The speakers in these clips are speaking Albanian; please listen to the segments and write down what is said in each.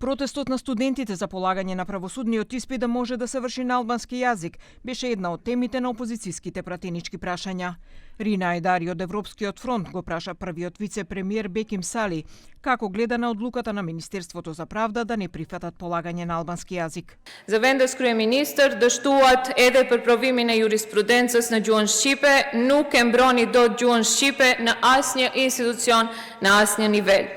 Протестот на студентите за полагање на правосудниот испит да може да се врши на албански јазик беше една од темите на опозицијските пратенички прашања. Рина Ајдари од Европскиот фронт го праша првиот вице-премиер Беким Сали како гледа на одлуката на Министерството за правда да не прифатат полагање на албански јазик. За vendës kryeministër dështuat edhe për provimin e jurisprudencës në gjuhën shqipe, nuk e mbroni dot gjuhën shqipe në asnjë institucion, në asnjë nivel.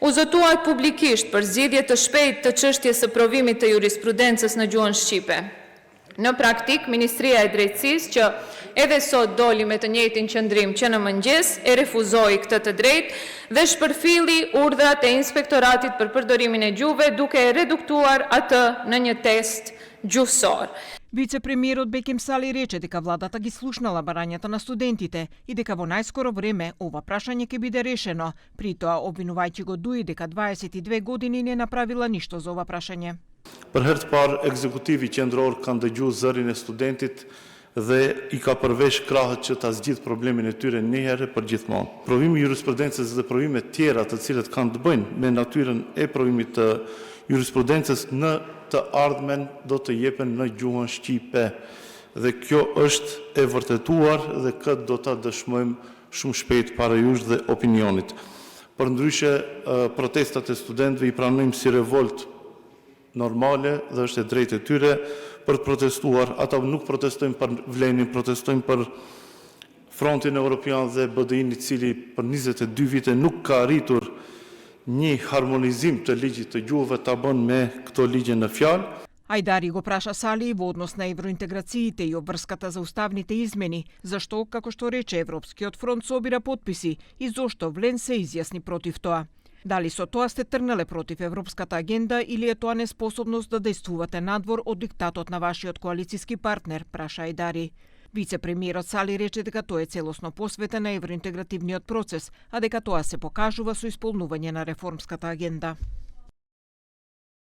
U zotuat publikisht për zgjidhje të shpejtë të çështjes së provimit të jurisprudencës në gjuhën shqipe. Në praktik, Ministria e Drejtësisë, që edhe sot doli me të njëjtin qëndrim që në mëngjes, e refuzoi këtë të drejtë dhe shpërfilli urdhrat e Inspektoratit për përdorimin e gjuhëve duke e reduktuar atë në një test gjuhësor. Вице-премиерот Беким Сали рече дека владата ги слушнала барањата на студентите и дека во најскоро време ова прашање ќе биде решено, при тоа обвинувајќи го ДУИ дека 22 години не направила ништо за ова прашање. Për herë të parë, ekzekutivi qendror ka ndëgjuar zërin e studentit dhe i ka përvesh krahët që ta zgjidh problemin e tyre një herë për gjithmonë. Provimi i jurisprudencës dhe provimet tjera të cilat kanë të bëjnë me natyrën e provimit të jurisprudencës në të ardhmen do të jepen në gjuhën shqipe dhe kjo është e vërtetuar dhe këtë do ta dëshmojmë shumë shpejt para jush dhe opinionit. Përndryshe, protestat e studentëve i pranojmë si revolt normale dhe është e drejtë e tyre për të protestuar. Ata nuk protestojnë për vlenin, protestojnë për frontin evropian dhe BDI-n i cili për 22 vite nuk ka arritur një harmonizim të ligjit të gjuhëve ta bën me këto ligje në fjalë. Ајдари го праша Сали во однос на евроинтеграциите и обврската за уставните измени, зашто, како што рече Европскиот фронт, собира потписи и зошто Влен се изјасни против тоа. Дали со тоа сте тргнале против европската агенда или е тоа неспособност да действувате надвор од диктатот на вашиот коалициски партнер, праша Ајдари. Вице-премиерот Сали рече дека тој е целосно посветен на евроинтегративниот процес, а дека тоа се покажува со исполнување на реформската агенда.